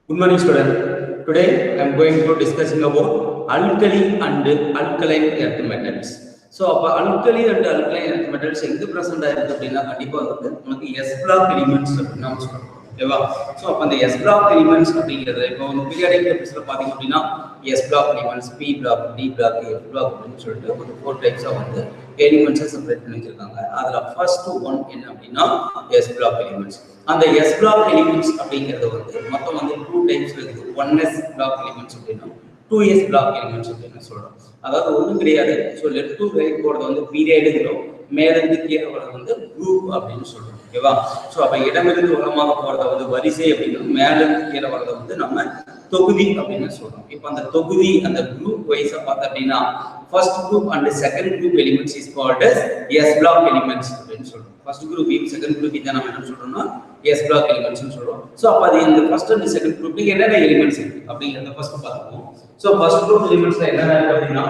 Good morning, student. Today I am going to discussing about alkali and alkaline earth metals. So, alkali and alkaline earth metals எங்க present ஆயிருக்கு அப்படின்னா கண்டிப்பா வந்து நமக்கு S block elements அப்படினா சொல்றோம். ஓகேவா? சோ அப்ப அந்த S block elements அப்படிங்கிறது இப்போ வந்து பீரியாடிக் டேபிள்ஸ்ல பாத்தீங்க அப்படின்னா S block elements, P block, D block, F block அப்படின்னு சொல்லிட்டு ஒரு 4 டைப்ஸா வந்து எலிமெண்ட்ஸை செப்பரேட் பண்ணி வச்சிருக்காங்க. அதுல ஃபர்ஸ்ட் ஒன் என்ன அப்படின்னா S block elements. அந்த S block elements அப்படிங்கிறது வந்து மொத்தம் வந்து 2 டைப்ஸ் இருக்குது. 1s block elements அப்படின்னா 2s block elements அப்படின்னு சொல்றோம். அதாவது ஒண்ணும் கிடையாது. ஸோ லெஃப்ட் டு ரைட் போறது வந்து பீரியடுங்கிறோம், மேலிருந்து கீழே போறது வந்து குரூப் அப்படின்னு சொல்றோம். ஓகேவா? ஸோ அப்ப இடமிருந்து உரமாக போறத வந்து வரிசை அப்படிங்கிறது, மேலிருந்து கீழே வரத வந்து நம்ம தொகுதி அப்படின்னு சொல்றோம். இப்போ அந்த தொகுதி அந்த குரூப் வைஸா பார்த்தோம் அப்படின்னா first group and second group elements is called as S block elements அப்படின்னு சொல்றோம். first group second group இத நாம என்ன சொல்றோம்னா S block elements னு சொல்றோம். சோ அப்ப அது இந்த first and second group ல என்னென்ன எலிமெண்ட்ஸ் இருக்கு அப்படிங்கறத ஃபர்ஸ்ட் பார்ப்போம். சோ first group எலிமெண்ட்ஸ்ல என்னென்ன இருக்கு அப்படின்னா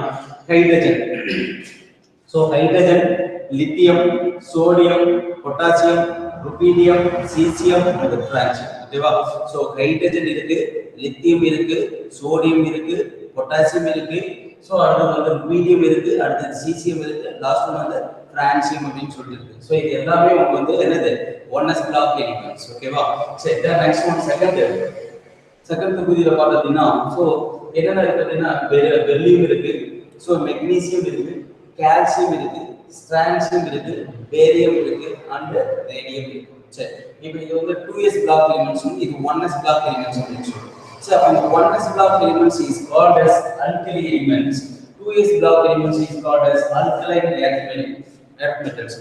hydrogen. So hydrogen, lithium, sodium, potassium, rubidium, caesium and ஃபிரான்சியம். ஓகேவா? சோ ஹைட்ரஜன் இருக்கு, லித்தியம் இருக்கு, சோடியம் இருக்கு, பொட்டாசியம் இருக்கு, சோ அடுத்து வந்து ருபீடியம் இருக்கு, அடுத்து சீசியம் இருக்கு, லாஸ்ட் ஒன் வந்து ஃபிரான்சியம் அப்படின்னு சொல்லிருக்கு. சோ இது எல்லாமே உங்களுக்கு வந்து என்னது 1s block elements. ஓகேவா? சரி, then next one செகண்ட் தொகுதியில பார்த்தீங்கன்னா சோ என்னென்ன இருக்கு அப்படின்னா பெரிலியம் இருக்கு, சோ மெக்னீசியம் இருக்கு, கால்சியம் இருக்கு, ஸ்ட்ரான்சியம் இருக்கு, பேரியம் இருக்கு and ரேடியம் இருக்கு. சரி, இப்போ இது வந்து 2s block elements, இது 1s block elements அப்படின்னு சொல்றோம். So, and 1s block elements is called as alkali elements. 2s block elements is called as alkaline earth metals.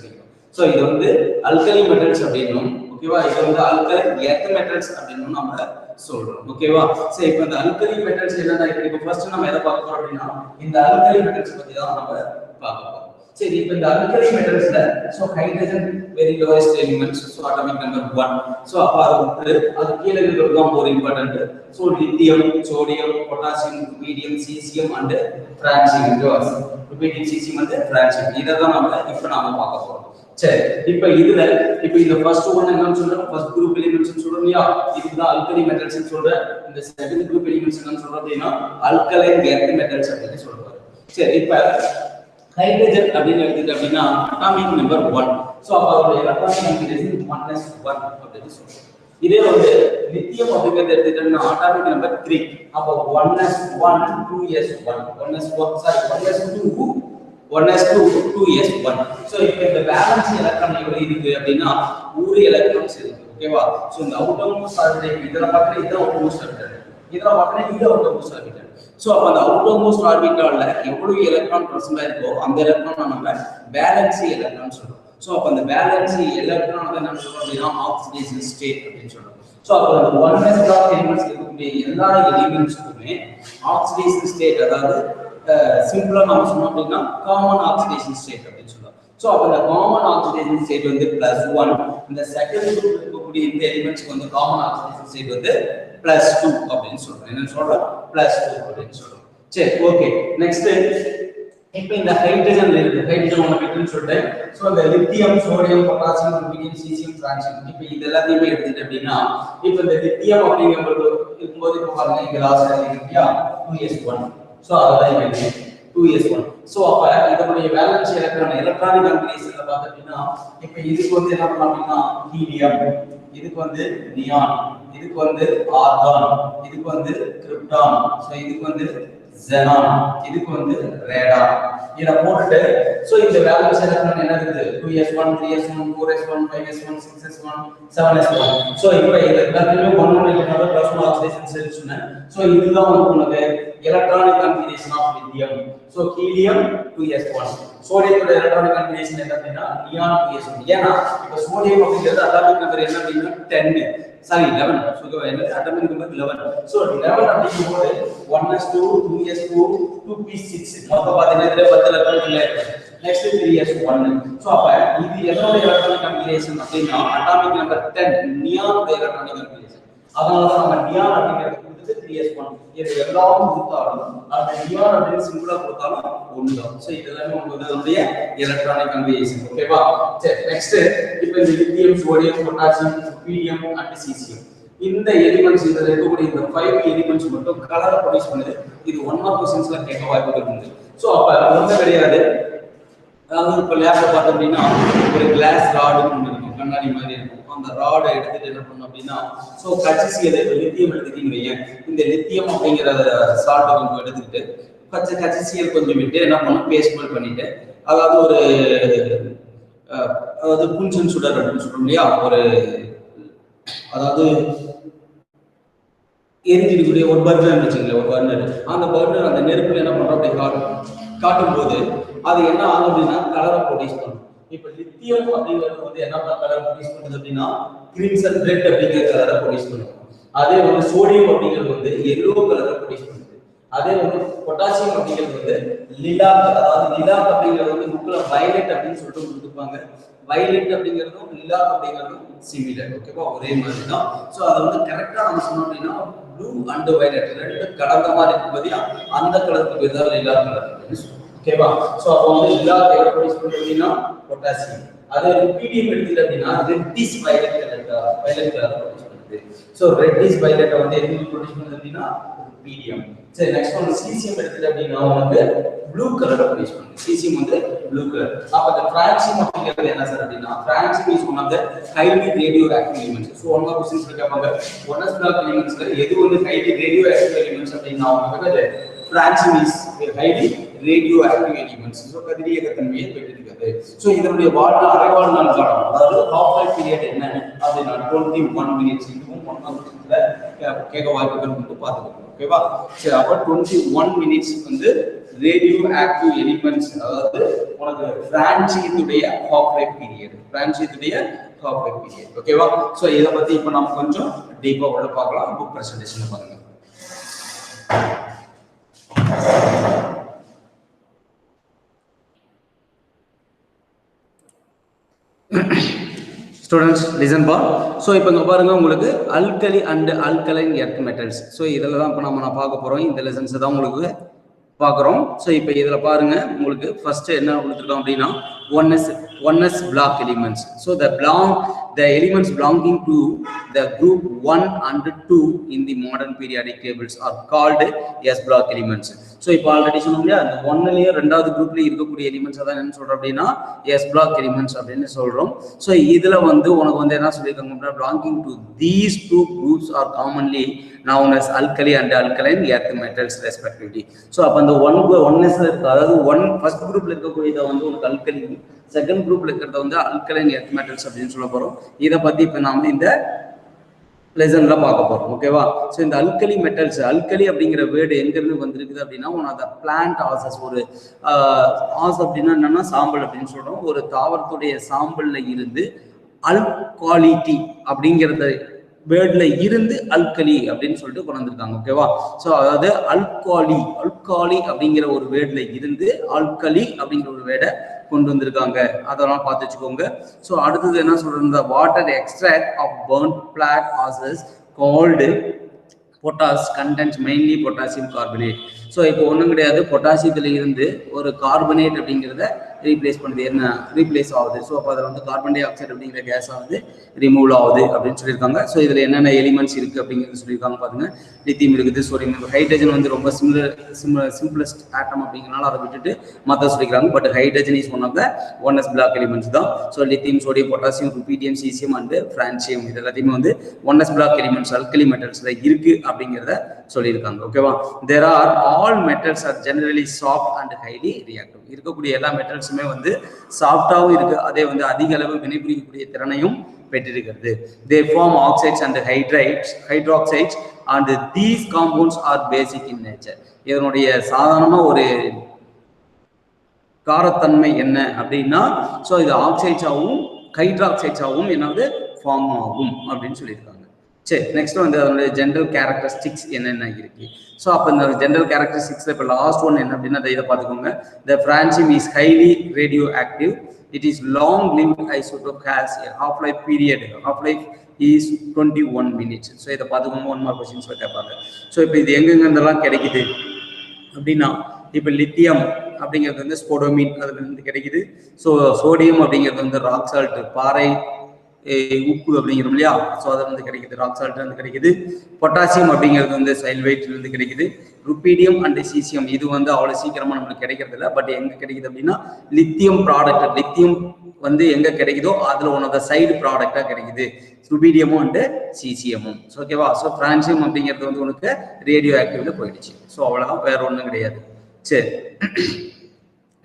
So, இது வந்து alkali metals அப்படினும், ஓகேவா? இது வந்து alkaline earth metals அப்படினும் நாம சொல்றோம். ஓகேவா? சோ இப்போ இந்த alkali metals என்னன்னா இப்போ ஃபர்ஸ்ட் நம்ம எதை பார்க்க போறோம் அப்படினா இந்த alkali metals பத்தி தான் நம்ம பார்க்க போறோம். சரி, இப்போ இந்த alkali metals-ல so hydrogen very lowest element, so atomic number 1. so அப்ப அது கீழ இருக்கிறது தான் more important. so lithium, sodium, potassium, rubidium, cesium and francium. rubidium, cesium and francium இத தான் நாம பார்க்க போறோம். சரி, இப்போ இந்த ஃபர்ஸ்ட் ஒன் என்னன்னு சொல்றோம், ஃபர்ஸ்ட் குரூப் எலிமெண்ட்ஸ் னு சொல்றோம் இல்லையா? இதுதான் alkali metals னு சொல்றேன். இந்த செகண்ட் குரூப் எலிமெண்ட்ஸ் என்னன்னு சொல்றோம் அப்படினா alkaline earth metals அப்படின்னு சொல்றாங்க. சரி, இப்போ ஹைட்ரஜன் அப்படின்னு எடுத்துக்கிட்டோம் அப்படின்னா அட்டாமிக் நம்பர் 1. சோ அப்ப அதோட எலக்ட்ரானிக் கான்ஃபிகரேஷன் 1s1 அப்படின்னு சொல்றோம். இதே வந்து லித்தியம் அப்படிங்கறது எடுத்துக்கிட்டோம்னா அட்டாமிக் நம்பர் 3. அப்ப 1s1 2s1 1s2 2s1. So இப்போ இந்த பேலன்ஸ் எலக்ட்ரான் எவ்வளவு இருக்கு அப்படின்னா ஒரு எலக்ட்ரான்ஸ் இருக்கு. ஓகேவா? சோ இந்த அவுட்டர் மோஸ்ட் ஆர்பிட்டல் இதர பக்கத்துல இது அவுட்டர் மோஸ்ட் ஆர்பிட்டல், இதர பக்கத்துல இது அவுட்டர் மோஸ்ட் ஆர்பிட்டல். சோ அப்ப அந்த அவுட்டர் மோஸ்ட் ஆர்பிட்டல்ல எவ்வளவு எலக்ட்ரான் பிரசன்ட் இருக்கோ அந்த எலக்ட்ரான் நம்ம வேலன்சி எலக்ட்ரான் சொல்றோம். சோ அப்ப அந்த வேலன்சி எலக்ட்ரான் வந்து நம்ம சொல்றோம் அப்படினா ஆக்சிடேஷன் ஸ்டேட் அப்படின்னு சொல்றோம். சோ அப்ப அந்த 1s block elements இருக்கக்கூடிய எல்லா எலிமெண்ட்ஸ்க்குமே ஆக்சிடேஷன் ஸ்டேட், அதாவது சிம்பிளா நாம சொன்னோம் அப்படினா காமன் ஆக்சிடேஷன் ஸ்டேட் அப்படின்னு சொல்றோம். சோ அப்ப அந்த காமன் ஆக்சிடேஷன் ஸ்டேட் வந்து +1. இந்த செகண்ட் குரூப் இருக்கக்கூடிய இந்த எலிமெண்ட்ஸ்க்கு வந்து காமன் ஆக்சிடேஷன் ஸ்டேட் வந்து +2 அப்படின்னு சொல்றோம். என்ன சொல்றோம்? +2 அப்படின்னு சொல்றோம். சரி, ஓகே. நெக்ஸ்ட் இப்போ இந்த ஹைட்ரஜன்ல இருக்கு, ஹைட்ரஜன் ஒன்னு பிட்னு சொல்றேன். சோ இந்த lithium, sodium, potassium, rubidium, caesium, francium இப்போ இது எல்லாத்தையுமே எடுத்துட்டு அப்படினா இப்போ இந்த லித்தியம் அப்படிங்கும்போது இப்போ பாருங்க இங்க லாஸ்ட் இருக்கு 2s1. சோ அதான் இங்க 2s1. சோ அப்ப இதனுடைய வேலன்ஸ் எலக்ட்ரானிக் கான்ஃபிகரேஷன்ல பார்த்தா அப்படினா இப்போ இதுக்கு வந்து என்ன பண்ணலாம் அப்படினா ஹீலியம், இதுக்கு வந்து நியான், இதுக்கு வந்து ஆர்கான், இதுக்கு வந்து கிரிப்டான், சோ இதுக்கு வந்து xenon, இதுக்கு வந்து ரேடான். இத போட்டுட்டு சோ இந்த வேலன்ஸ் எலக்ட்ரான் என்ன இருக்குது 2s1 3s1 4s1 5s1 6s1 7s1. So இப்போ இது எல்லாத்தையுமே 1 இல்லனா +1 ஆக்சிடேஷன் ஸ்டேட் சொன்னேன். சோ இதுதான் வந்து உனக்கு electronic configuration of lithium. So helium 2s1. சோடியத்தோட எலக்ட்ரானிக் கான்ஃபிகரேஷன் என்ன அப்படினா நியான் 2s1. ஏனா இப்போ சோடியம் அப்படிங்கிறது அட்டாமிக் நம்பர் என்ன அப்படினா 10, சாரி 11. சோ என்ன அட்டாமிக் நம்பர் 11. சோ 11 அப்படிங்கும்போது 1s2 2s2 2p6 மொத்தம் பாத்தீங்கன்னா இதுல 10 எலக்ட்ரான் இல்ல. Next 3s1. சோ அப்ப இது எதோட எலக்ட்ரானிக் கான்ஃபிகரேஷன் அப்படினா atomic number 10 neon electronic configuration. அதனால தான் நம்ம நியான் அப்படிங்கிறது கொடுத்து 3s1. இது எல்லாரும் கொடுத்தாலும் அந்த நியான் அப்படின்னு சிம்பிளா கொடுத்தாலும் ஒண்ணுதான். சோ இதெல்லாம் உங்களுக்கு எலக்ட்ரானிக் கான்ஃபிகரேஷன். ஓகேவா? சரி, நெக்ஸ்ட் இப்போ இந்த lithium, sodium, potassium, rubidium and caesium இந்த எலிமெண்ட்ஸ் இதுல இருக்கக்கூடிய இந்த 5 எலிமெண்ட்ஸ் மட்டும் கலரை ப்ரொடியூஸ் பண்ணுது. இது 1 மார்க் क्वेश्चंसல கேட்க வாய்ப்புகள் உண்டு. சோ அப்ப ஒண்ணு கிடையாது. அதாவது இப்ப லேப்ல பார்த்தோம் அப்படின்னா ஒரு கிளாஸ் ராடு ஒன்று இருக்கும், கண்ணாடி மாதிரி இருக்கும். அந்த ராடை எடுத்துட்டு என்ன பண்ணணும் அப்படின்னா, ஸோ HCl லித்தியம் எடுத்துக்கிட்டீங்க வைங்க, இந்த லித்தியம் அப்படிங்கிற சால்ட்டை கொஞ்சம் எடுத்துக்கிட்டு HCl கொஞ்சம் விட்டு என்ன பண்ணணும், பேஸ்ட் மாதிரி பண்ணிட்டு, அதாவது ஒரு அதாவது புன்சன் சுடர் அப்படின்னு சொல்றோம் இல்லையா, ஒரு அதாவது எரிஞ்சிருக்கக்கூடிய ஒரு பர்னர் வச்சுங்களேன், ஒரு பர்னர். அந்த பர்னர் அந்த நெருப்புல என்ன பண்றோம் அப்படி காட்டும் போது அது என்ன ஆகும் அப்படின்னா கலரை ப்ரொடியூஸ் பண்ணும். இப்ப லித்தியம் அப்படிங்கிறது வந்து என்ன கலர் ப்ரொடியூஸ் பண்ணுது அப்படின்னா கிரிம்சன் ரெட் அப்படிங்கிற கலரை ப்ரொடியூஸ் பண்ணும். அதே வந்து சோடியம் அப்படிங்கிறது வந்து எல்லோ கலரை ப்ரொடியூஸ் பண்ணுது. அதே வந்து பொட்டாசியம் அப்படிங்கிறது வந்து லிலாக், அதாவது லிலாக் அப்படிங்கிறது வந்து புக்ல வயலட் அப்படின்னு சொல்லிட்டு கொடுத்துருப்பாங்க. வயலட் அப்படிங்கிறதும் லிலாக் அப்படிங்கிறதும் சிமிலர், ஓகேவா, ஒரே மாதிரி தான். ஸோ அதை வந்து கரெக்டா நம்ம சொன்னோம் அப்படின்னா ப்ளூ அண்ட் வயலட் ரெண்டு கலந்த மாதிரி இருக்கும்போது அந்த கலருக்கு பேர் தான் லிலாக் கலர் அப்படின்னு சொல்லுவோம், ஓகேவா. ஸோ அப்போ வந்து லிலாக் எதை ப்ரொடியூஸ் பண்ணுது அப்படின்னா பொட்டாசியம். அதே பீடியம் எடுத்துட்டு அப்படின்னா ரெட்டிஷ் வயலட் கலர் ப்ரொடியூஸ் பண்ணுது. ஸோ ரெட்டிஷ் வயலட்டை வந்து எதுக்கு ப்ரொடியூஸ் பண்ணுது அப்படின்னா பீடியம். சரி, நெக்ஸ்ட் ஒன் சீசியம் எடுத்துட்டு அப்படின்னா வந்து ப்ளூ கலரை ப்ரொடியூஸ் பண்ணுது. சீசியம் வந்து ப்ளூ கலர். அப்ப இந்த பிரான்சியம் அப்படிங்கிறது என்ன சார் அப்படின்னா, francium is one of the highly radio active elements. So one of questions கேட்பாங்க, ஒன் ஆஃப் பிளாக் எலிமெண்ட்ஸ்ல எது வந்து ஹைலி ரேடியோ ஆக்டிவ் எலிமெண்ட்ஸ் அப்படின்னா அவங்க francium is highly radio active elements. So கதிரியக்கத்தன்மையை பெற்றிருக்கிறது. ஸோ இதனுடைய வாழ்நாள் அரைவாழ்நாள் காலம், அதாவது ஹாஃப் லைஃப் பீரியட் என்ன அப்படின்னா 21 மினிட்ஸ். இதுவும் ஒன் ஆஃப் கேட்க வாய்ப்புகள் வந்து பார்த்துக்கணும், ஓகேவா. சரி, அப்போ 21 மினிட்ஸ் வந்து ரேடியோ ஆக்டிவ் எலிமெண்ட்ஸ், அதாவது உனக்கு பிரான்சியத்துடைய ஹாஃப் லைஃப் பீரியட், பிரான்சியத்துடைய ஹாஃப் லைஃப் பீரியட், ஓகேவா. ஸோ இதை பத்தி இப்போ நம்ம கொஞ்சம் டீப்பா உள்ள பார்க்கலாம். புக் பிரசன்டேஷன் பாருங்க. ஸ்டூடெண்ட்ஸ் லிசன் பார். ஸோ இப்போ இங்கே பாருங்க, உங்களுக்கு alkali and alkaline earth metals. So இதில் தான் இப்போ நான் பார்க்க போகிறோம். இந்த லெசன்ஸ் தான் உங்களுக்கு பார்க்குறோம். ஸோ இப்போ இதில் பாருங்க, உங்களுக்கு ஃபர்ஸ்ட் என்ன கொடுத்துருக்கோம் அப்படின்னா ஒன்எஸ் block elements. So the elements belonging to the group 1 and 2 in the modern periodic tables are called S block elements. So இப்போ ஆல்ரெடி சொன்னோம் இல்லையா, அந்த ஒன்னுலயும் ரெண்டாவது குரூப்லயும் இருக்கக்கூடிய எலிமெண்ட்ஸ் அதான் என்ன சொல்றோம் அப்படின்னா எஸ் பிளாக் எலிமெண்ட்ஸ் அப்படின்னு சொல்றோம். ஸோ இதுல வந்து உனக்கு வந்து என்ன சொல்லியிருக்காங்க, belonging to these two groups are commonly known as alkali and alkaline earth metals respectively. So அப்போ அந்த ஒன்னஸ் அதாவது ஃபர்ஸ்ட் குரூப்ல இருக்கக்கூடியதை வந்து உனக்கு அல்கலி, செகண்ட் குரூப்ல இருக்கிறத வந்து அல்கலைன் எர்த் மெட்டல்ஸ் அப்படின்னு சொல்ல போறோம். இதை பத்தி இப்ப நாம இந்த லெசன்ல பார்க்க போறோம், ஓகேவா. ஸோ இந்த அல்கலி மெட்டல்ஸ், அல்கலி அப்படிங்கிற வேர்டு எங்க இருந்து வந்திருக்குது அப்படின்னா, உனக்கு பிளான்ட் ஆசஸ், ஒரு ஆஸ் அப்படின்னா என்னன்னா சாம்பல் அப்படின்னு சொல்றோம். ஒரு தாவரத்துடைய சாம்பல்ல இருந்து அல்காலிட்டி அப்படிங்கிறத வேர்ட்ல இருந்து அல்கலி அப்படின்னு சொல்லிட்டு கொண்டு வந்திருக்காங்க, ஓகேவா. ஸோ அதாவது அல்காலி அப்படிங்கிற ஒரு வேர்ட்ல இருந்து ஆல்கலி அப்படிங்கிற ஒரு வேர்டை கொண்டு வந்திருக்காங்க. அதெல்லாம் பார்த்து வச்சுக்கோங்க. ஸோ அடுத்தது என்ன சொல்றது, water extract of burnt plant ashes called potash contains mainly potassium carbonate. So இப்போ ஒன்றும் கிடையாது, பொட்டாசியத்துல இருந்து ஒரு கார்பனேட் அப்படிங்கிறத ரீப்ளேஸ் பண்ணுது, என்ன ரீப்ளேஸ் ஆகுது. ஸோ அப்போ அதில் வந்து கார்பன் டை ஆக்சைடு அப்படிங்கிற கேஸ் ஆகுது ரிமூவ் ஆகுது அப்படின்னு சொல்லியிருக்காங்க. ஸோ இதில் என்னென்ன எலிமெண்ட்ஸ் இருக்கு அப்படிங்கிறது சொல்லியிருக்காங்க பாருங்க. லித்தியம் இருக்குது, சோடியம் இருக்குது, ஹைட்ரஜன் வந்து ரொம்ப சிம்பிளஸ்ட் ஆட்டம் அப்படிங்கிறனால அதை விட்டுட்டு மற்ற சொல்லிக்கிறாங்க. But hydrogen is one of the one s block elements தான். So lithium, sodium, potassium, rubidium, caesium and francium இது எல்லாத்தையுமே வந்து ஒன்எஸ் பிளாக் எலிமெண்ட்ஸ் அல்கலி மெட்டல்ஸ்ல இருக்கு அப்படிங்கிறத சொல்லியிருக்காங்க, ஓகேவா. There are all metals are generally soft and highly reactive. இருக்கக்கூடிய எல்லா மெட்டல்ஸுமே வந்து சாஃப்டாகவும் இருக்கு, அதே வந்து அதிக அளவு வினைபுரியக்கூடிய திறனையும் பெற்றிருக்கிறது. They form oxides and hydroxides and these compounds are basic in nature. இதனுடைய சாதாரண ஒரு காரத்தன்மை என்ன அப்படின்னா, ஸோ இது ஆக்சைட்ஸாகவும் ஹைட்ராக்சைட்ஸாகவும் என்னது ஃபார்ம் ஆகும் அப்படின்னு சொல்லியிருக்காங்க. சரி, நெக்ஸ்ட் வந்து அதனுடைய ஜென்ரல் கேரக்டரிஸ்டிக்ஸ் என்னென்ன இருக்கு. ஸோ அப்போ இந்த ஜென்ரல் கேரக்டரிஸ்டிக்ஸ் இப்போ லாஸ்ட் ஒன் என்ன அப்படின்னா இதை பார்த்துக்கோங்க. The francium is highly radio active. It is long-lived isotope, has a half-life period. Half-life is 21 minutes. So இதை பார்த்துக்கோங்க, 1 மார்க் क्वेश्चंस கேட்பாங்க. ஸோ இப்போ இது எங்கெங்கெல்லாம் கிடைக்குது அப்படின்னா, இப்போ லித்தியம் அப்படிங்கிறது வந்து ஸ்போடோமின் அதுல இருந்து கிடைக்குது. ஸோ சோடியம் அப்படிங்கிறது வந்து ராக் சால்ட், பாறை உப்பு அப்படிங்கிறோம் இல்லையா, ஸோ அது வந்து கிடைக்குது. ராக் சால்ட் வந்து கிடைக்குது. பொட்டாசியம் அப்படிங்கிறது வந்து சைல்வைட்ல இருந்து கிடைக்குது. ருபீடியம் அண்ட் சீசியம் இது வந்து அவ்வளவு சீக்கிரமா நம்மளுக்கு கிடைக்கிறது இல்லை. பட் எங்க கிடைக்குது அப்படின்னா லித்தியம் ப்ராடக்ட், லித்தியம் வந்து எங்க கிடைக்குதோ அதுல ஒன் ஆஃப் த சைடு ப்ராடக்டா கிடைக்குது ருபீடியமும் அண்ட் சீசியமும். ஓகேவா? ஸோ பிரான்சியம் அப்படிங்கிறது வந்து உனக்கு ரேடியோ ஆக்டிவ்ல போயிடுச்சு. ஸோ அவ்வளவுதான், வேற ஒன்றும் கிடையாது. சரி,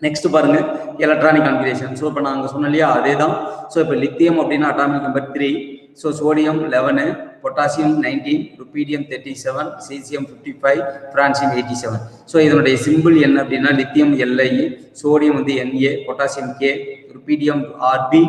நெக்ஸ்ட் பாருங்க எலக்ட்ரானிக் கான்ஃபிகரேஷன். ஸோ இப்போ நாங்கள் சொன்னோம் இல்லையா, அதே தான். ஸோ இப்போ லித்தியம் அப்படின்னா atomic number 3, so sodium 11, potassium 19, rubidium 37, caesium 55, francium 87. So இதனுடைய சிம்பிள் என்ன அப்படின்னா லித்தியம் LI, சோடியம் வந்து Na, potassium K, rubidium RB,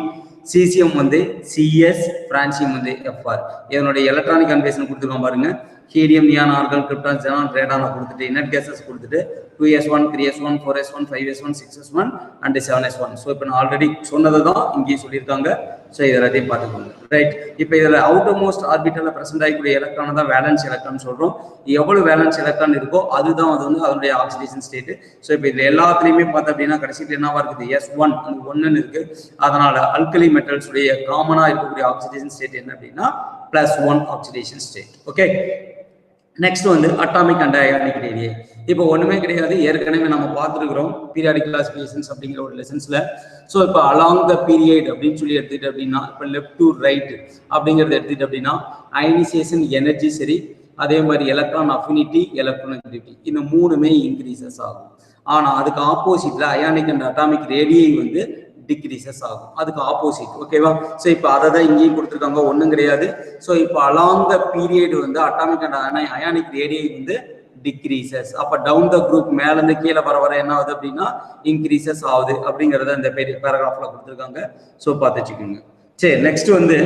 caesium வந்து CS, பிரான்சியம் வந்து FR. இதனுடைய எலக்ட்ரானிக் கான்ஃபிகரேஷன் கொடுத்துருக்கோம் பாருங்க. Helium, neon, argon, krypton, xenon, Radon கொடுத்துட்டு இனட் கேசஸ் கொடுத்துட்டு 2s1, 3s1, 4s1, 5s1, 6s1 and 7s1. So இப்போ நான் ஆல்ரெடி சொன்னதை தான் இங்கேயும் சொல்லியிருக்காங்க. ஸோ இது எல்லாத்தையும் பார்த்துக்கோங்க. ரைட், இப்போ இதில் அவுட்டர் மோஸ்ட் ஆர்பிட்டலில் ப்ரெசென்ட் ஆகக்கூடிய எலக்ட்ரான் தான் வேலன்ஸ் எலக்ட்ரான் சொல்கிறோம். எவ்வளவு வேலன்ஸ் எலக்ட்ரான் இருக்கோ அதுதான் அது வந்து அதனுடைய ஆக்சிடேஷன் ஸ்டேட். ஸோ இப்போ இதில் எல்லாத்துலேயுமே பார்த்தோம் அப்படின்னா கடைசியில் என்னவா இருக்குது, S1 அந்த 1 இருக்கு. அதனால அல்கலி மெட்டல்ஸ் உடைய காமனாக இருக்கக்கூடிய ஆக்சிடேஷன் ஸ்டேட் என்ன அப்படின்னா +1 ஆக்சிடேஷன் ஸ்டேட். ஓகே, நெக்ஸ்ட் வந்து அட்டாமிக் அண்ட் அயானிக் ரேடியே. இப்போ ஒண்ணுமே கிடையாது, ஏற்கனவே நம்ம பார்த்துருக்கிறோம் பீரியாடிக் கிளாசிஃபிகேஷன்ஸ் அப்படிங்கிற ஒரு லெசன்ஸ்ல. ஸோ இப்போ அலாங் த பீரியட் அப்படின்னு சொல்லி எடுத்துக்கிட்டு அப்படின்னா இப்போ லெஃப்ட் டு ரைட் அப்படிங்கிறத எடுத்துக்கிட்டு அப்படின்னா அயனைசேஷன் எனர்ஜி சரி, அதே மாதிரி எலக்ட்ரான் அஃபினிட்டி, எலக்ட்ரான் நெகட்டிவிட்டி இந்த மூணுமே இன்க்ரீசஸ் ஆகும். ஆனா அதுக்கு ஆப்போசிட்ல அயானிக் அண்ட் அட்டாமிக் ரேடியை வந்து டிக்ரீசஸ் ஆகும், அதுக்கு ஆப்போசிட். ஓகேவா? ஸோ இப்போ அதை தான் இங்கேயும் கொடுத்துருக்காங்க, ஒன்றும் கிடையாது. ஸோ இப்போ அலாங் த பீரியட் வந்து அட்டாமிக் அண்ட் அயானிக் ரேடியை வந்து டிக்ரீசஸ். அப்போ டவுன் த குரூப் மேலேருந்து கீழே வர என்ன ஆகுது அப்படின்னா இன்க்ரீசஸ் ஆகுது அப்படிங்கிறத இந்த பேராகிராஃப்ல கொடுத்துருக்காங்க. ஸோ பார்த்து வச்சுக்கோங்க. சரி, நெக்ஸ்ட் வந்து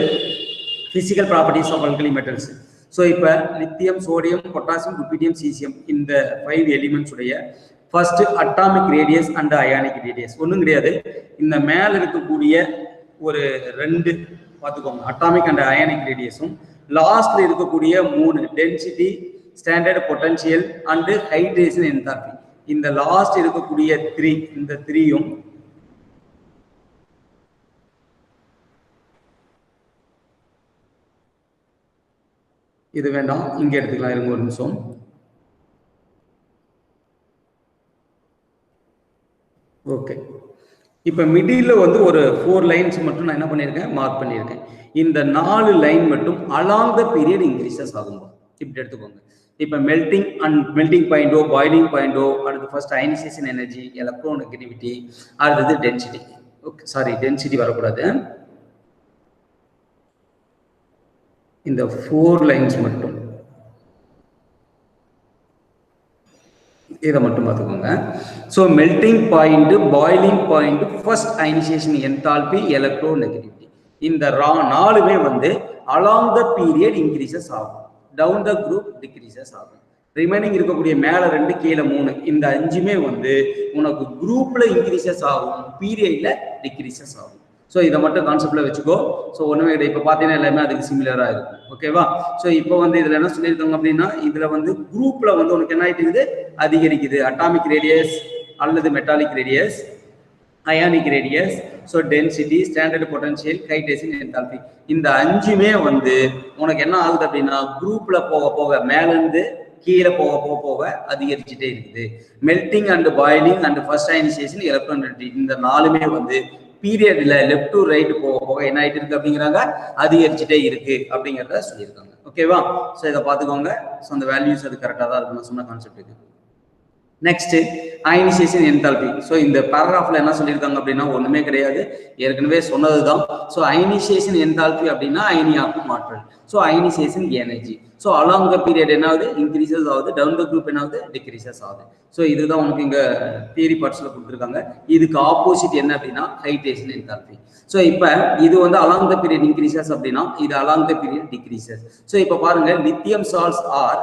physical properties of alkali metals. So இப்போ lithium, sodium, potassium, rubidium, caesium இந்த 5 எலிமெண்ட்ஸ் உடைய first atomic radius and ionic radius. ஒன்றும் கிடையாது, இந்த மேல இருக்கக்கூடிய ஒரு 2 பார்த்துக்கோங்க, அட்டாமிக் அண்ட் அயானிக் ரேடியஸும் லாஸ்ட்ல இருக்கக்கூடிய 3 density, standard potential and hydration enthalpy. இந்த லாஸ்ட் இருக்கக்கூடிய 3 இந்த 3யும் இது வேண்டாம், இங்க எடுத்துக்கலாம், இருங்க ஒரு நிமிஷம். ஓகே, இப்போ மிடில் வந்து ஒரு 4 லைன்ஸ் மட்டும் நான் என்ன பண்ணியிருக்கேன், மார்க் பண்ணியிருக்கேன். இந்த 4 லைன் மட்டும் அலாங் த பீரியட் இன்க்ரீசஸ் ஆகும். இப்படி எடுத்துக்கோங்க. இப்போ மெல்டிங் பாயிண்டோ, பாயிலிங் பாயிண்டோ, அடுத்து first ionisation energy, electron negativity, அடுத்தது டென்சிட்டி. ஓகே, சாரி டென்சிட்டி வரக்கூடாது. இந்த 4 லைன்ஸ் மட்டும் இதை மட்டும் பார்த்துக்கோங்க. So melting point, boiling point, first ionisation enthalpy, electro negativity இந்த 4மே வந்து அலாங் த பீரியட் இன்க்ரீசஸ் ஆகும், டவுன் த குரூப் டிக்ரீசஸ் ஆகும். ரிமைனிங் இருக்கக்கூடிய மேல 2 கீழே 3 இந்த 5மே வந்து உனக்கு குரூப்ல இன்க்ரீசஸ் ஆகும், பீரியட்ல டிக்ரீசஸ் ஆகும். ஸோ இதை மட்டும் கான்செப்ட்ல வச்சுக்கோ. ஸோ ஒன்றுமே கிடையாது, இப்போ பார்த்தீங்கன்னா எல்லாமே அதுக்கு சிமிலரா இருக்கும். ஓகேவா? ஸோ இப்போ வந்து இதுல என்ன சொல்லியிருக்காங்க அப்படின்னா இதுல வந்து குரூப்ல வந்து உனக்கு என்ன ஆயிட்டு இருக்குது, அதிகரிக்குது. அட்டாமிக் ரேடியஸ் அல்லது metallic radius, ionic radius, so density, standard potential, hydration enthalpy இந்த 5மே வந்து உனக்கு என்ன ஆகுது அப்படின்னா குரூப்ல போக போக மேலேருந்து கீழே போக போக போக அதிகரிச்சுட்டே இருக்குது. Melting and boiling and first ionisation, electron negativity இந்த 4மே வந்து பீரியட்ல லெஃப்ட் டு ரைட் போக போக என்ன ஆயிட்டு இருக்கு அப்படிங்கிறாங்க, அதிகரிச்சுட்டே இருக்கு அப்படிங்கிறத சொல்லியிருக்காங்க. ஓகேவா? ஸோ இதை பார்த்துக்கோங்க. ஸோ அந்த வேல்யூஸ் அது கரெக்டாக தான் இருக்கு, நான் சொன்ன கான்செப்ட் இது. Next ionisation enthalpy. ஸோ இந்த பேராகிராஃப்ல என்ன சொல்லியிருக்காங்க அப்படின்னா ஒண்ணுமே கிடையாது, ஏற்கனவே சொன்னதுதான். ஸோ அயனைசேஷன் என்தால்பி அப்படின்னா அயனியாக்கும் மாற்றல். So ionisation energy. So along the period என்ன ஆகுது, இன்க்ரீசஸ் ஆகுது, டவுன் த குரூப் என்ன ஆகுது, டிக்ரீசஸ் ஆகுது. ஸோ இதுதான் உனக்கு இங்க தியரி பார்ட்ஸ்ல கொடுத்துருக்காங்க. இதுக்கு ஆப்போசிட் என்ன அப்படின்னா ஹைட்ரேஷன் என்தால்பி. ஸோ இப்போ இது வந்து அலாங் த பீரியட் இன்க்ரீசஸ் அப்படின்னா இது along the period decreases. So இப்போ பாருங்க, lithium salts are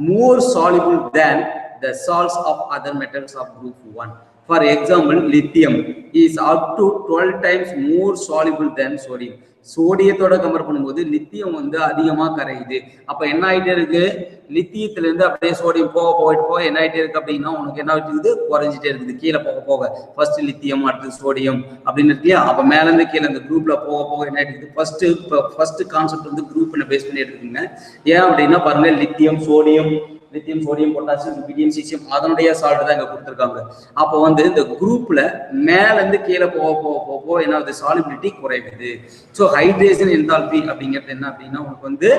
more soluble than the salts of other metals of group 1. For example, lithium is up to 12 times more soluble than sodium. சோடியத்தோட compare பண்ணும்போது lithium வந்து அதிகமா கரையுது. அப்ப என்ன ஆயிட்டே இருக்கு, லித்தியத்துல இருந்து அப்படியே சோடியம் போக என்ன ஆயிட்டே இருக்கு அப்படின்னா உனக்கு என்ன ஆயிட்டு குறைஞ்சிட்டே இருக்குது. கீழே போக ஃபர்ஸ்ட் லித்தியம் அடுத்து சோடியம் அப்படின்னு இருக்கு. அப்ப மேல இருந்து கீழே இந்த குரூப்ல போக என்ன ஆயிட்டு ஃபர்ஸ்ட் கான்செப்ட் வந்து குரூப் பேஸ் பண்ணி எடுத்துக்கோங்க. ஏன் அப்படின்னா பாருங்க, lithium sodium potassium rubidium caesium அதனுடைய சால்ட் தான் இங்க கொடுத்துருக்காங்க. அப்போ வந்து இந்த குரூப்ல மேல இருந்து கீழே போக என்ன ஆகுது, சாலிபிலிட்டி குறைவுது. ஸோ ஹைட்ரேஷன் என்தால்பி அப்படிங்கிறது என்ன அப்படின்னா உங்களுக்கு வந்து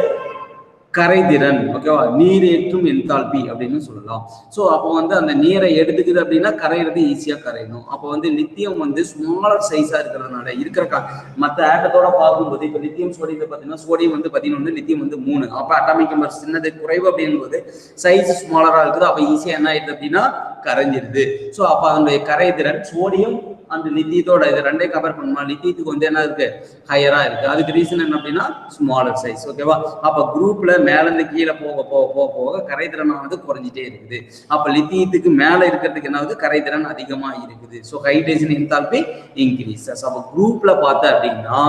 கரைதிறன், ஓகேவா, நீரேற்றும் என்தால்பி அப்படின்னு சொல்லலாம். ஸோ அப்போ வந்து அந்த நீரை எடுத்துக்குது அப்படின்னா கரையிறது ஈஸியா கரையணும். அப்போ வந்து லித்தியம் வந்து ஸ்மாலர் சைஸா இருக்கிறதுனால இருக்கிற மற்ற ஆட்டத்தோட பார்க்கும்போது இப்போ லித்தியம் சோடியத்தை பார்த்தீங்கன்னா சோடியம் வந்து 11, லித்தியம் வந்து 3. அப்போ அட்டாமிக் நம்பர் சின்னது குறைவு அப்படிங்கும்போது சைஸ் ஸ்மாலரா இருக்குது. அப்போ ஈஸியா என்ன ஆயிடுது அப்படின்னா கரைஞ்சிருது. ஸோ அப்போ அதனுடைய கரைதிறன் சோடியம் அந்த லித்தியத்தோட இது ரெண்டையும் கம்பேர் பண்ணுமா, லித்தியத்துக்கு வந்து என்ன இருக்கு, ஹையரா இருக்கு. அதுக்கு ரீசன் என்ன அப்படின்னா ஸ்மாலர் சைஸ், ஓகேவா. அப்ப குரூப்ல மேல இருந்து கீழே போக கரைதிறனானது குறைஞ்சிட்டே இருக்குது. அப்ப லித்தியத்துக்கு மேல இருக்கிறதுக்கு என்ன ஆகுது, கரைதிறன் அதிகமா இருக்குது. So hydration enthalpy increases. அப்ப குரூப்ல பார்த்த அப்படின்னா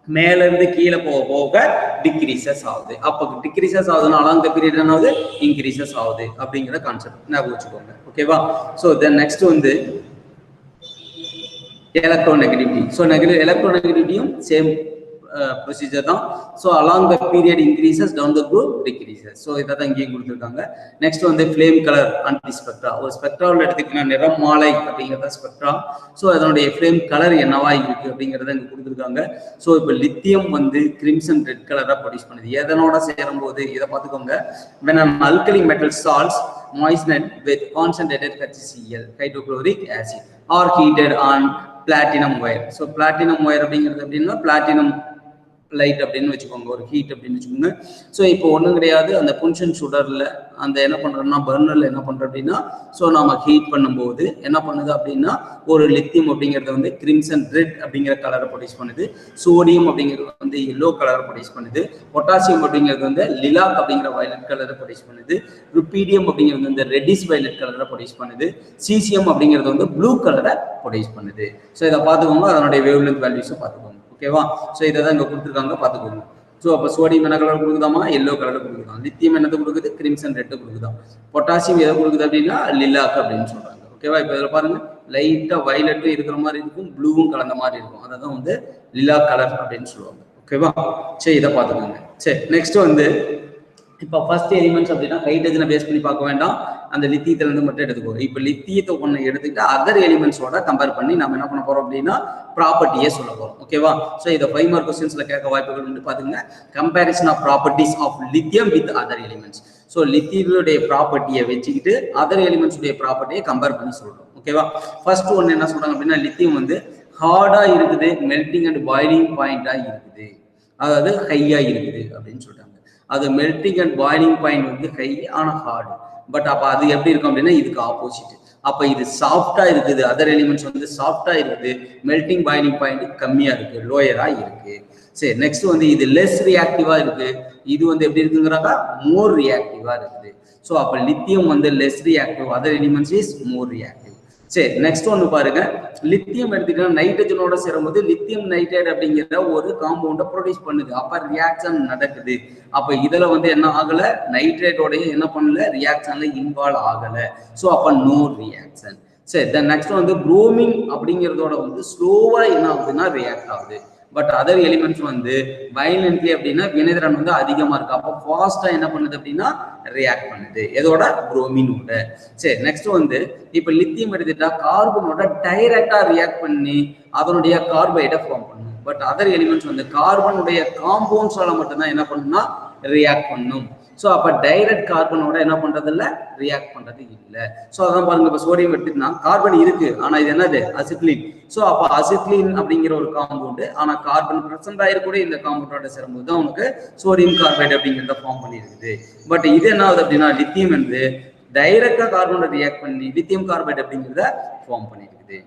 மேல இருந்து கீழே போக டிக்ரீசஸ் ஆகுது. அப்ப டிக்ரீசஸ் ஆகுதுன்னா அலாங் த பீரியட் என்ன ஆகுது, இன்கிரீசஸ் ஆகுது அப்படிங்கிற கான்செப்ட் ஞாபகம் வச்சுக்கோங்க, ஓகேவா. ஸோ தென் நெக்ஸ்ட் வந்து electronegativity. So electronegativity same procedure தான். So along the period increases, down the group decreases. So இத தான் இங்கே கொடுத்திருக்காங்க. நெக்ஸ்ட் வந்து flame color antispectra. ஒரு ஸ்பெக்ட்ராவில் எடுத்துக்கிட்டா நிறம் மாலை அப்படிங்கிறத ஸ்பெக்ட்ரா. ஸோ அதனுடைய flame color என்னவா இருக்கு அப்படிங்கிறத இங்க கொடுத்திருக்காங்க. ஸோ இப்போ லித்தியம் வந்து கிரிம்சன் ரெட் கலரா ப்ரொடியூஸ் பண்ணுது. எதனோட சேரும் போது இதை பார்த்துக்கோங்க. when an alkali metal salts moistened with concentrated HCl hydrochloric acid or heated on platinum wire. So platinum wire அப்படிங்கிறது அப்படின்னா பிளாட்டினம் லைட் அப்படின்னு வச்சுக்கோங்க, ஒரு ஹீட் அப்படின்னு வச்சுக்கோங்க. ஸோ இப்போ ஒன்றும் கிடையாது, அந்த புன்ஷன் சுடர்ல அந்த என்ன பண்றோம்னா பர்னர்ல என்ன பண்றோம் அப்படின்னா, ஸோ நம்ம ஹீட் பண்ணும்போது என்ன பண்ணுது அப்படின்னா ஒரு லித்தியம் அப்படிங்கிறத வந்து கிரிம்சன் ரெட் அப்படிங்கிற கலரை ப்ரொடியூஸ் பண்ணுது. சோடியம் அப்படிங்கிறது வந்து எல்லோ கலரை ப்ரொடியூஸ் பண்ணுது. பொட்டாசியம் அப்படிங்கிறது வந்து லிலாக் அப்படிங்கிற வயலட் கலரை ப்ரொடியூஸ் பண்ணுது. ருபீடியம் அப்படிங்கிறது வந்து ரெட்டிஷ் வயலட் கலரை ப்ரொடியூஸ் பண்ணுது. சீசியம் அப்படிங்கிறது வந்து ப்ளூ கலரை ப்ரொடியூஸ் பண்ணுது. ஸோ இதை பார்த்துக்கோங்க, அதனுடைய வேவ்லென்த் வேல்யூஸை பார்த்துக்கோங்க, ஓகேவா. ஸோ இதை தான் இங்கே கொடுத்துருக்காங்க, பார்த்துக்கோங்க. ஸோ அப்போ சோடியம் என்ன கலர் கொடுக்குதாமா, எல்லோ கலர் கொடுக்குதான். லித்தியம் என்னது கொடுக்குது, கிரிம்சன் ரெட்டு கொடுக்குதான். பொட்டாசியம் எதை கொடுக்குது அப்படின்னா லிலாக் அப்படின்னு சொல்றாங்க, ஓகேவா. இப்போ இதில் பாருங்க, லைட்டா வயலட்டும் இருக்கிற மாதிரி இருக்கும், ப்ளூவும் கலந்த மாதிரி இருக்கும். அதை தான் வந்து லிலாக் கலர் அப்படின்னு சொல்லுவாங்க, ஓகேவா. சரி, இதை பார்த்துக்கோங்க. சரி, நெக்ஸ்ட் வந்து இப்போ ஃபர்ஸ்ட் எலிமெண்ட்ஸ் அப்படின்னா ஹைட்ரஜனை பேஸ் பண்ணி பார்க்க வேண்டாம், அந்த லித்தியத்துல இருந்து மட்டும் எடுத்துக்கோ. இப்போ லித்தியத்தை ஒன்று எடுத்துக்கிட்டு அதர் எலிமெண்ட்ஸோட கம்பேர் பண்ணி நம்ம என்ன பண்ண போறோம் அப்படின்னா ப்ராப்பர்ட்டியே சொல்ல போறோம், ஓகேவா. ஸோ இதை 5 மார்க் கொஸ்டின்ஸ்ல கேட்க வாய்ப்புகள் உண்டு. பாத்துங்க, comparison of properties of lithium with other elements. So லித்தியத்துடைய ப்ராப்பர்ட்டியை வச்சுக்கிட்டு அதர் எலிமெண்ட்ஸ் உடைய ப்ராப்பர்ட்டியை கம்பேர் பண்ணி சொல்றோம், ஓகேவா. ஃபர்ஸ்ட் ஒன்று என்ன சொல்றாங்க அப்படின்னா, லித்தியம் வந்து ஹார்டா இருக்குது, மெல்டிங் அண்ட் பாயிலிங் பாயிண்டா இருக்குது, அதாவது ஹையா இருக்குது அப்படின்னு சொல்றாங்க. அது மெல்டிங் அண்ட் பாயிலிங் பாயிண்ட் வந்து ஹை ஆனா ஹார்டு. பட் அப்ப அது எப்படி இருக்கும் அப்படின்னா இதுக்கு ஆப்போசிட். அப்ப இது சாஃப்டா இருக்குது, அதர் எலிமெண்ட்ஸ் வந்து சாஃப்டா இருக்குது, மெல்டிங் பாயிலிங் பாயிண்ட் கம்மியா இருக்கு, லோயரா இருக்கு. சரி, நெக்ஸ்ட் வந்து இது லெஸ் ரியாக்டிவா இருக்கு, இது வந்து எப்படி இருக்குங்கிறாங்க, மோர் ரியாக்டிவா இருக்குது. ஸோ அப்ப லித்தியம் வந்து less reactive, other elements is more reactive. சரி, நெக்ஸ்ட் ஒன்று பாருங்க, லித்தியம் எடுத்துக்கிட்டா நைட்ரஜனோட சேரும்போது லித்தியம் நைட்ரேட் அப்படிங்கிற ஒரு காம்பவுண்டை ப்ரொடியூஸ் பண்ணுது. அப்ப ரியாக்ஷன் நடக்குது. அப்ப இதுல வந்து என்ன ஆகல, நைட்ரேட்டோடைய என்ன பண்ணல, ரியாக்ஷன்ல இன்வால்வ் ஆகல. ஸோ அப்ப நோ ரியாக்ஷன். சரி, தென் நெக்ஸ்ட் வந்து புரோமின் அப்படிங்கிறதோட வந்து ஸ்லோவா என்ன ஆகுதுன்னா ரியாக்ட் ஆகுது. பட் அதர் எலிமெண்ட்ஸ் வந்து வயலன்ட்லி அப்படின்னா வினைத்திறன் வந்து அதிகமா இருக்கு. அப்போ ஃபாஸ்டா என்ன பண்ணுது அப்படின்னா ரியாக்ட் பண்ணுது, எதோட, புரோமினோட. சரி, நெக்ஸ்ட் வந்து இப்ப லித்தியம் எடுத்துட்டா கார்பனோட டைரக்டா ரியாக்ட் பண்ணி அதனுடைய கார்பைடை ஃபார்ம் பண்ணும். பட் அதர் எலிமெண்ட்ஸ் வந்து கார்பனுடைய காம்பவுண்ட்ஸால மட்டும்தான் என்ன பண்ணும்னா ரியாக்ட் பண்ணும். ஸோ அப்ப டைரக்ட் கார்பனோட என்ன பண்றது இல்லை, ரியாக்ட் பண்றது இல்லை. ஸோ அதான் பாருங்க, இப்போ சோடியம் எடுத்துக்கிட்டா கார்பன் இருக்கு, ஆனா இது என்னது, அசிட்லின். ஸோ அப்ப அசிட்லின் அப்படிங்கிற ஒரு காம்பவுண்டு, ஆனா கார்பன் பிரசன்ட் ஆயிருக்கூட இந்த காம்பவுண்டோட சேரும்போது தான் உனக்கு சோடியம் கார்பைடு அப்படிங்கிறத ஃபார்ம் பண்ணியிருக்குது. பட் இது என்ன ஆகுது அப்படின்னா லித்தியம் வந்து டைரக்டா கார்பனோட ரியாக்ட் பண்ணி லித்தியம் கார்பைடு அப்படிங்கிறத ஃபார்ம் பண்ணியிருக்குது.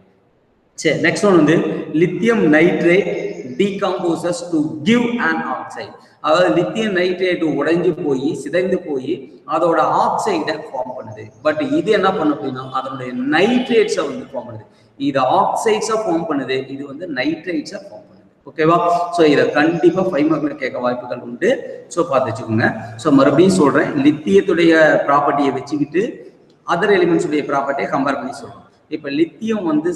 சரி, நெக்ஸ்ட் ஒன் வந்து lithium nitrate decomposes to give an oxide. அதாவது லித்தியம் நைட்ரேட் உடைஞ்சு போய் சிதைந்து போய் அதோட ஆக்சைடை ஃபார்ம் பண்ணுது. பட் இது என்ன பண்ணும் அப்படின்னா அதனுடைய நைட்ரேட்ஸை வந்து ஃபார்ம் பண்ணுது. இது ஆக்சைட்ஸை ஃபார்ம் பண்ணுது, இது வந்து நைட்ரேட்ஸை ஃபார்ம் பண்ணுது, ஓகேவா? ஸோ இதை கண்டிப்பா 5 மார்க்ல கேட்க வாய்ப்புகள் உண்டு. ஸோ பார்த்து வச்சுக்கோங்க. ஸோ மறுபடியும் சொல்றேன், லித்தியத்துடைய ப்ராப்பர்ட்டியை வச்சுக்கிட்டு அதர் எலிமெண்ட்ஸ் உடைய ப்ராப்பர்ட்டியை கம்பேர் பண்ணி சொல்றோம். இப்ப லித்தியம் வந்து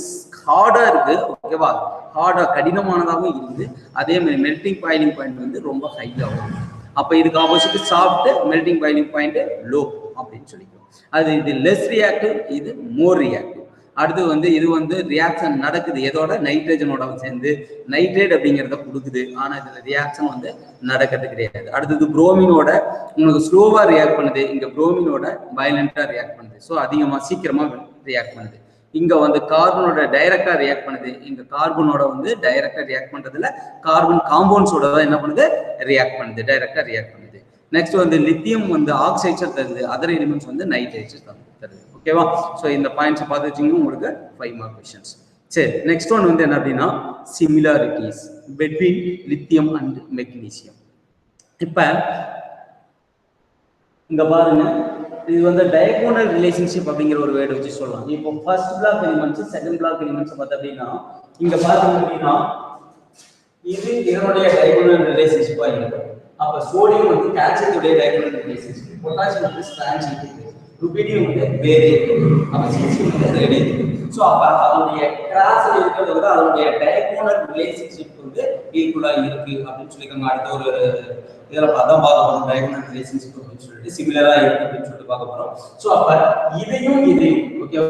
ஹார்டா இருக்கு, ஓகேவா? ஹார்டா கடினமானதாகவும் இருக்குது. அதே மாதிரி மெல்டிங் பாயிலிங் பாயிண்ட் வந்து ரொம்ப ஹையாகும். அப்ப இதுக்கு opposite soft, melting boiling point low அப்படின்னு சொல்லிக்கிறோம். அது இது லெஸ் ரியாக்டிவ், இது மோர் ரியாக்டிவ். அடுத்து வந்து இது வந்து ரியாக்ஷன் நடக்குது எதோட, நைட்ரஜனோட சேர்ந்து நைட்ரேட் அப்படிங்கிறத கொடுக்குது. ஆனா இதுல ரியாக்ஷன் வந்து நடக்கிறது கிடையாது. அடுத்தது புரோமினோட உங்களுக்கு ஸ்லோவா ரியாக்ட் பண்ணுது, இங்க புரோமினோட வயலண்டா ரியாக்ட் பண்ணுது. ஸோ அதிகமா சீக்கிரமா ரியாக்ட் பண்ணுது. இங்க வந்து கார்பனோட டைரக்டா ரியாக்ட் பண்ணுது, இங்க கார்பனோட வந்து டைரக்டா ரியாக்ட் பண்றதுல கார்பன் காம்பவுண்ட்ஸோட தான் என்ன பண்ணுது, ரியாக்ட் பண்ணுது, டைரக்டா ரியாக்ட் பண்ணுது. நெக்ஸ்ட் வந்து லித்தியம் வந்து ஆக்சைட்ஸ் தருது, அதர் எலிமெண்ட்ஸ் வந்து நைட்ரேட்ஸ் தருது. ஓகேவா? ஸோ இந்த பாயிண்ட்ஸ் பார்த்து வச்சிங்கன்னா உங்களுக்கு 5 மார்க் கொஸ்டின்ஸ். சரி, நெக்ஸ்ட் ஒன் வந்து என்ன அப்படின்னா similarities between lithium and magnesium. இப்ப இங்க பாருங்க, இது வந்து டயகோனல் ரிலேஷன்ஷிப் அப்படிங்கிற ஒரு வேர்டு வச்சு சொல்லலாம். இப்போ first block elements, second block elements பார்த்தா அப்படின்னா இங்க பாத்தீங்க அப்படின்னா இது இதனுடைய டயகோனல் ரிலேஷன்ஷிப்பா இருக்கும். அப்ப சோடியம் வந்து கால்சியத்துடைய டயகோனல் ரிலேஷன்ஷிப், பொட்டாசியம் வந்து ஸ்ட்ரான்ஜியேட், ருபீடியம் வந்து வேரியேட், அப்ப சீசியம் வந்து ரேடியேட். ஸோ அப்ப அதனுடைய கிராஸ்ல இருக்கிறத விட அதனுடைய டயகோனல் ரிலேஷன்ஷிப் வந்து ஈக்குவலா இருக்கு அப்படின்னு சொல்லிக்கோங்க. அடுத்த ஒரு இதில் அதான் பார்க்க போறோம், டயகோனல் ரிலேஷன்ஷிப் அப்படின்னு சொல்லிட்டு சிமிலரா இருக்கு அப்படின்னு சொல்லிட்டு பார்க்க போறோம். ஸோ அப்ப இதையும் ஓகே